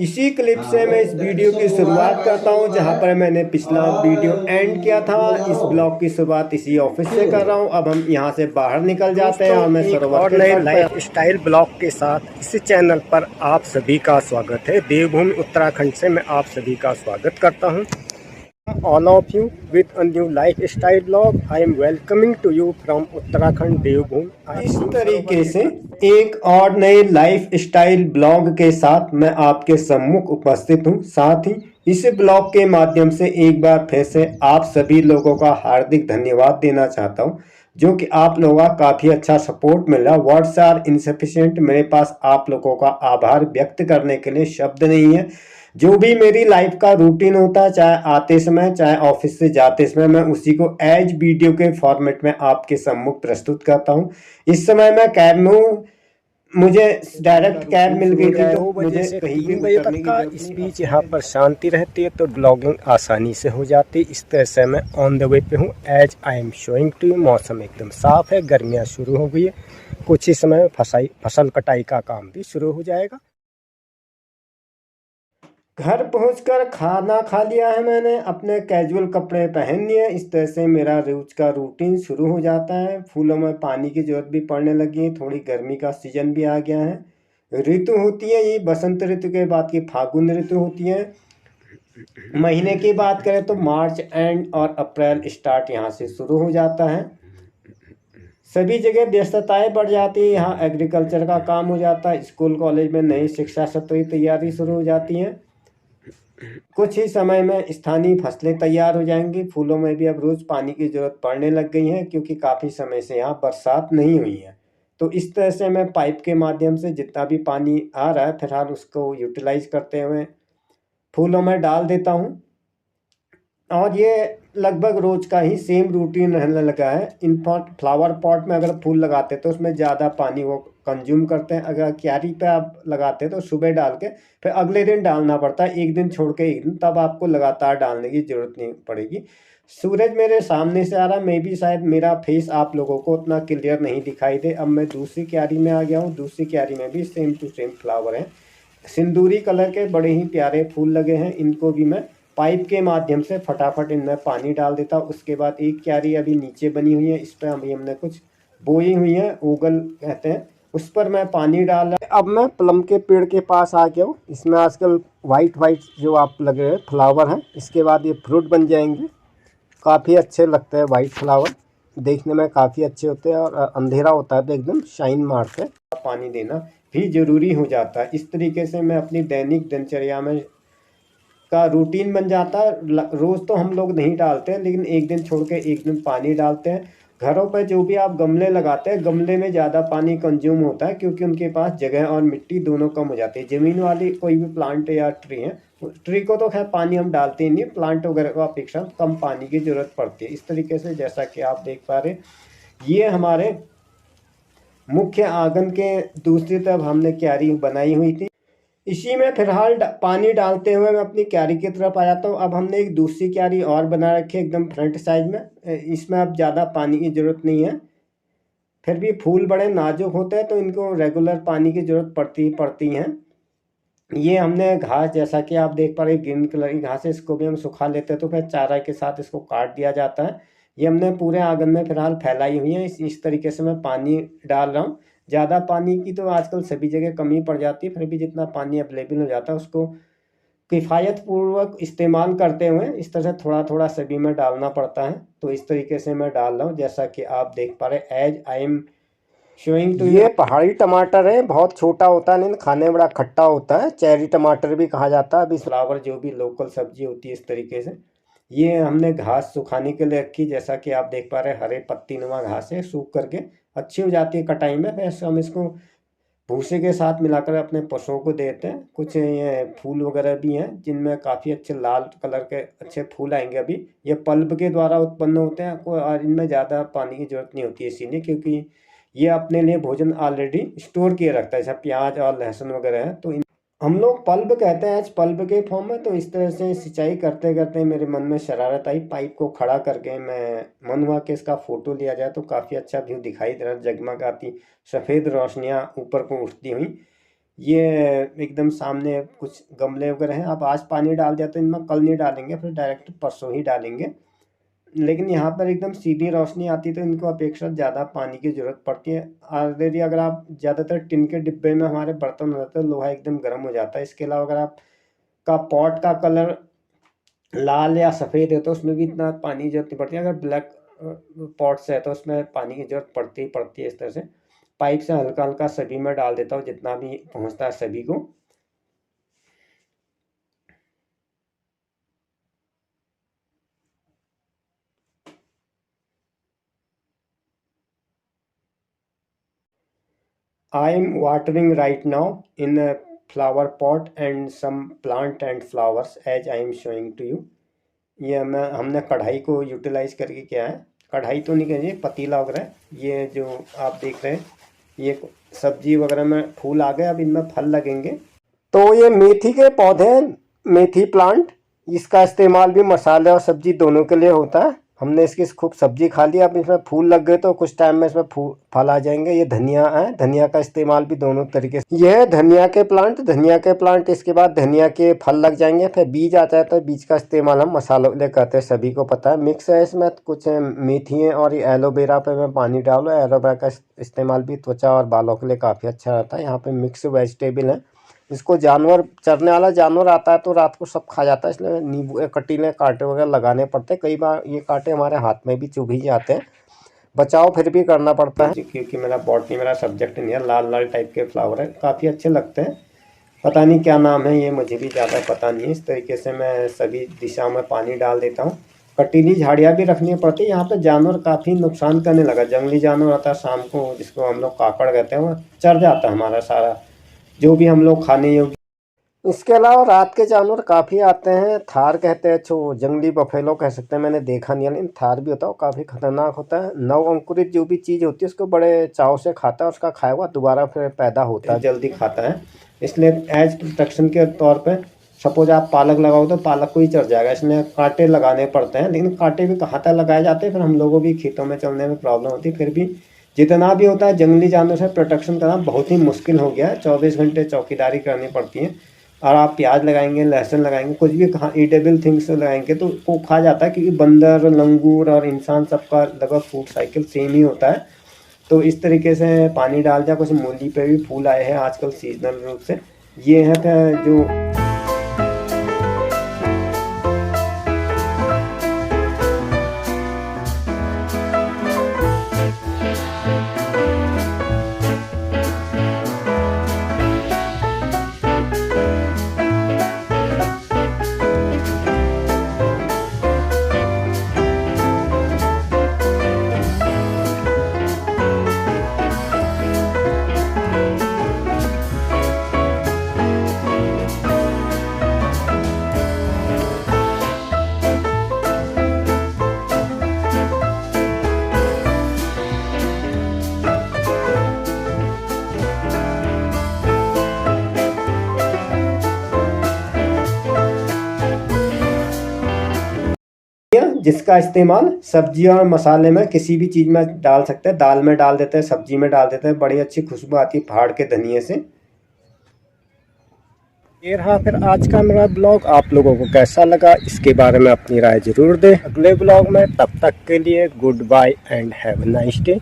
इसी क्लिप से मैं इस वीडियो की शुरुआत करता हूं, जहां पर मैंने पिछला वीडियो एंड किया था। इस ब्लॉग की शुरुआत इसी ऑफिस से कर रहा हूं। अब हम यहां से बाहर निकल जाते हैं और मैं सरोवर के नए लाइफ स्टाइल ब्लॉग के साथ इसी चैनल पर आप सभी का स्वागत है। देवभूमि उत्तराखंड से मैं आप सभी का स्वागत करता हूं। All of you with a new lifestyle blog. I am welcoming to you from Uttarakhand देवभूमि। इस तरीके से एक और नए लाइफ स्टाइल ब्लॉग के साथ मैं आपके सम्मुख उपस्थित हूं। साथ ही इस ब्लॉग के माध्यम से एक बार फिर से आप सभी लोगों का हार्दिक धन्यवाद देना चाहता हूं, जो कि आप लोगों का काफ़ी अच्छा सपोर्ट मिल रहा। Words are insufficient. मेरे पास आप लोगों का आभार व्यक्त करने के लिए शब्द नहीं है। जो भी मेरी लाइफ का रूटीन होता है, चाहे आते समय चाहे ऑफिस से जाते समय, मैं उसी को एज वीडियो के फॉर्मेट में आपके सम्मुख प्रस्तुत करता हूं। इस समय मैं कैब में हूँ। मुझे डायरेक्ट कैब मिल गई थी, तो मुझे कहीं भी उतरने की जरूरत नहीं। इस बीच यहाँ पर शांति रहती है तो ब्लॉगिंग आसानी से हो जाती है। इस तरह से मैं ऑन द वे पे हूँ। As I am showing to you, मौसम एकदम साफ है, गर्मियाँ शुरू हो गई है। कुछ ही समय में फसल कटाई का काम भी शुरू हो जाएगा। घर पहुंचकर खाना खा लिया है मैंने, अपने कैजुअल कपड़े पहन लिए। इस तरह से मेरा रोज का रूटीन शुरू हो जाता है। फूलों में पानी की जरूरत भी पड़ने लगी है। थोड़ी गर्मी का सीजन भी आ गया है। ऋतु होती है ये बसंत ऋतु के बाद की फागुन ऋतु होती है। महीने की बात करें तो मार्च एंड और अप्रैल स्टार्ट यहाँ से शुरू हो जाता है। सभी जगह व्यस्तताएं बढ़ जाती है। यहाँ एग्रीकल्चर का काम हो जाता है। स्कूल कॉलेज में नई शिक्षा सत्र की तैयारी शुरू हो जाती है। कुछ ही समय में स्थानीय फसलें तैयार हो जाएंगी। फूलों में भी अब रोज पानी की जरूरत पड़ने लग गई है, क्योंकि काफ़ी समय से यहाँ बरसात नहीं हुई है। तो इस तरह से मैं पाइप के माध्यम से जितना भी पानी आ रहा है फिलहाल उसको यूटिलाइज करते हुए फूलों में डाल देता हूँ। और ये लगभग रोज का ही सेम रूटीन रहने लगा है। इन पॉट फ्लावर पॉट में अगर फूल लगाते तो उसमें ज़्यादा पानी वो कंज्यूम करते हैं। अगर क्यारी पे आप लगाते तो सुबह डाल के फिर अगले दिन डालना पड़ता है, एक दिन छोड़ के एक दिन, तब आपको लगातार डालने की ज़रूरत नहीं पड़ेगी। सूरज मेरे सामने से आ रहा, मे भी शायद मेरा फेस आप लोगों को उतना क्लियर नहीं दिखाई दे। अब मैं दूसरी क्यारी में आ गया हूँ। दूसरी क्यारी में भी सेम टू सेम फ्लावर हैं। सिंदूरी कलर के बड़े ही प्यारे फूल लगे हैं। इनको भी मैं पाइप के माध्यम से फटाफट इनमें पानी डाल देता हूँ। उसके बाद एक क्यारी अभी नीचे बनी हुई है, इस पर अभी हमने कुछ बोई हुई है, ओगल कहते हैं, उस पर मैं पानी डाल रहा। अब मैं प्लम के पेड़ के पास आ गया हूँ। इसमें आजकल वाइट वाइट जो आप लगे हैं फ्लावर हैं, इसके बाद ये फ्रूट बन जाएंगे। काफ़ी अच्छे लगते हैं वाइट फ्लावर, देखने में काफ़ी अच्छे होते हैं। और अंधेरा होता है तो एकदम शाइन मारते हैं। पानी देना भी ज़रूरी हो जाता है। इस तरीके से मैं अपनी दैनिक दिनचर्या में का रूटीन बन जाता है। रोज़ तो हम लोग नहीं डालते हैं, लेकिन एक दिन छोड़ के एक दिन पानी डालते हैं। घरों पर जो भी आप गमले लगाते हैं, गमले में ज़्यादा पानी कंज्यूम होता है, क्योंकि उनके पास जगह और मिट्टी दोनों कम हो जाती है। ज़मीन वाली कोई भी प्लांट या ट्री है, ट्री को तो खैर पानी हम डालते ही नहीं, प्लांट वगैरह को अपेक्षा कम पानी की ज़रूरत पड़ती है। इस तरीके से जैसा कि आप देख पा रहे, ये हमारे मुख्य आंगन के दूसरी तरफ हमने क्यारी बनाई हुई थी। इसी में फिलहाल पानी डालते हुए मैं अपनी क्यारी की तरफ आ जाता हूँ। अब हमने एक दूसरी क्यारी और बना रखी है एकदम फ्रंट साइड में। इसमें अब ज़्यादा पानी की ज़रूरत नहीं है। फिर भी फूल बड़े नाजुक होते हैं तो इनको रेगुलर पानी की ज़रूरत पड़ती हैं। ये हमने घास, जैसा कि आप देख पा रहे ग्रीन कलर की घास है, इसको भी हम सुखा लेते हैं तो फिर चारा के साथ इसको काट दिया जाता है। ये हमने पूरे आंगन में फिलहाल फैलाई हुई है। इस तरीके से मैं पानी डाल रहा हूँ। ज़्यादा पानी की तो आजकल सभी जगह कमी पड़ जाती है, फिर भी जितना पानी अवेलेबल हो जाता है उसको किफ़ायतपूर्वक इस्तेमाल करते हुए इस तरह से थोड़ा थोड़ा सभी में डालना पड़ता है। तो इस तरीके से मैं डाल रहा हूँ, जैसा कि आप देख पा रहे as I am showing to. ये पहाड़ी टमाटर है, बहुत छोटा होता है लेकिन खाने में बड़ा खट्टा होता है। चेरी टमाटर भी कहा जाता है। अभी फ्लावर जो भी लोकल सब्जी होती है, इस तरीके से ये हमने घास सुखाने के लिए रखी। जैसा कि आप देख पा रहे हरे पत्ती नुमा घास है, सूख करके अच्छी हो जाती है कटाई में। फिर हम इसको भूसे के साथ मिलाकर अपने पशुओं को देते हैं। कुछ ये फूल वगैरह भी हैं जिनमें काफ़ी अच्छे लाल कलर के अच्छे फूल आएंगे। अभी ये पल्प के द्वारा उत्पन्न होते हैं और इनमें ज़्यादा पानी की ज़रूरत नहीं होती है इसीलिए, क्योंकि ये अपने लिए भोजन ऑलरेडी स्टोर किए रखता है। जैसे प्याज और लहसुन वगैरह है तो हम लोग पल्प कहते हैं, आज पल्प के फॉर्म में। तो इस तरह से सिंचाई करते करते मेरे मन में शरारत आई, पाइप को खड़ा करके मैं मन हुआ कि इसका फ़ोटो लिया जाए तो काफ़ी अच्छा व्यू दिखाई दे रहा है। जगमगाती सफ़ेद रोशनियाँ ऊपर को उठती हुई। ये एकदम सामने कुछ गमले वगैरह हैं, आप आज पानी डाल दिया तो इनमें कल नहीं डालेंगे, फिर डायरेक्ट परसों ही डालेंगे। लेकिन यहाँ पर एकदम सीधी रोशनी आती तो इनको अपेक्षाकृत ज़्यादा पानी की ज़रूरत पड़ती है। ऑलरेडी अगर आप ज़्यादातर टिन के डिब्बे में हमारे बर्तन हो जाते हैं, लोहा एकदम गर्म हो जाता है। इसके अलावा अगर आप का पॉट का कलर लाल या सफ़ेद है तो उसमें भी इतना पानी की ज़रूरत नहीं पड़ती है। अगर ब्लैक पॉट्स है तो उसमें पानी की ज़रूरत पड़ती ही पड़ती है। इस तरह से पाइप से हल्का हल्का सभी में डाल देता हूँ, जितना भी पहुँचता है सभी को। I am watering right now in a flower pot and some plant and flowers as I am showing to you। ये हमने कढ़ाई को यूटिलाइज करके किया है। कढ़ाई तो नहीं कहिए, पतीला वगैरह। ये जो आप देख रहे हैं ये सब्जी वगैरह में फूल आ गए, अब इनमें फल लगेंगे। तो ये मेथी के पौधे हैं, मेथी प्लांट। इसका इस्तेमाल भी मसाले और सब्जी दोनों के लिए होता है। हमने इसकी खूब सब्जी खा ली, अब इसमें फूल लग गए तो कुछ टाइम में इसमें फल आ जाएंगे। ये धनिया है, धनिया का इस्तेमाल भी दोनों तरीके से। यह है धनिया के प्लांट, धनिया के प्लांट। इसके बाद धनिया के फल लग जाएंगे, फिर बीज आता है तो बीज का इस्तेमाल हम मसालों के लिए करते हैं, सभी को पता है। मिक्स है इसमें कुछ मेथी है और ये एलोवेरा पे मैं पानी डालो। एलोवेरा का इस्तेमाल भी त्वचा और बालों के लिए काफ़ी अच्छा रहता है। यहाँ पे मिक्स वेजिटेबल है। इसको जानवर, चरने वाला जानवर आता है तो रात को सब खा जाता है, इसलिए नींबू कटीले कांटे वगैरह लगाने पड़ते हैं। कई बार ये कांटे हमारे हाथ में भी चुभ ही जाते हैं, बचाव फिर भी करना पड़ता है। क्योंकि मेरा बॉटनी मेरा सब्जेक्ट नहीं है। लाल लाल टाइप के फ्लावर है, काफ़ी अच्छे लगते हैं। पता नहीं क्या नाम है ये, मुझे भी ज़्यादा पता नहीं है। इस तरीके से मैं सभी दिशाओं में पानी डाल देता हूँ। कटीली झाड़ियाँ भी रखनी पड़ती है। यहाँ पे जानवर काफ़ी नुकसान करने लगा। जंगली जानवर आता है शाम को, जिसको हम लोग काकड़ कहते हैं, वो चर जाता है हमारा सारा जो भी हम लोग खाने योग्य। इसके अलावा रात के जानवर काफ़ी आते हैं। थार कहते हैं, जो जंगली बफेलो कह सकते हैं, मैंने देखा नहीं है लेकिन थार भी होता है, वो काफ़ी खतरनाक होता है। नव अंकुरित जो भी चीज़ होती है उसको बड़े चाव से खाता है, उसका खाया हुआ दोबारा फिर पैदा होता है, जल्दी खाता है। इसलिए एज प्रोटेक्शन के तौर पर सपोज आप पालक लगाओ तो पालक को ही चढ़ जाएगा, इसलिए कांटे लगाने पड़ते हैं। लेकिन कांटे भी कहाँ तक लगाए जाते हैं, फिर हम लोगों भी खेतों में चलने में प्रॉब्लम होती है। फिर भी जितना भी होता है जंगली जानवर से प्रोटेक्शन करना बहुत ही मुश्किल हो गया है। 24 घंटे चौकीदारी करनी पड़ती है। और आप प्याज लगाएंगे, लहसुन लगाएंगे, कुछ भी ईटेबल थिंग्स लगाएंगे तो वो खा जाता है, क्योंकि बंदर, लंगूर और इंसान सबका लगभग फूड साइकिल सेम ही होता है। तो इस तरीके से पानी डाल दिया। कुछ मूली पे भी फूल आए हैं आजकल सीजनल रूप से। ये है जो जिसका इस्तेमाल सब्जी और मसाले में किसी भी चीज़ में डाल सकते हैं। दाल में डाल देते हैं, सब्जी में डाल देते हैं, बड़ी अच्छी खुशबू आती है पहाड़ के धनिये से। ये रहा फिर आज का मेरा ब्लॉग। आप लोगों को कैसा लगा इसके बारे में अपनी राय जरूर दें अगले ब्लॉग में। तब तक के लिए good bye and have a nice day.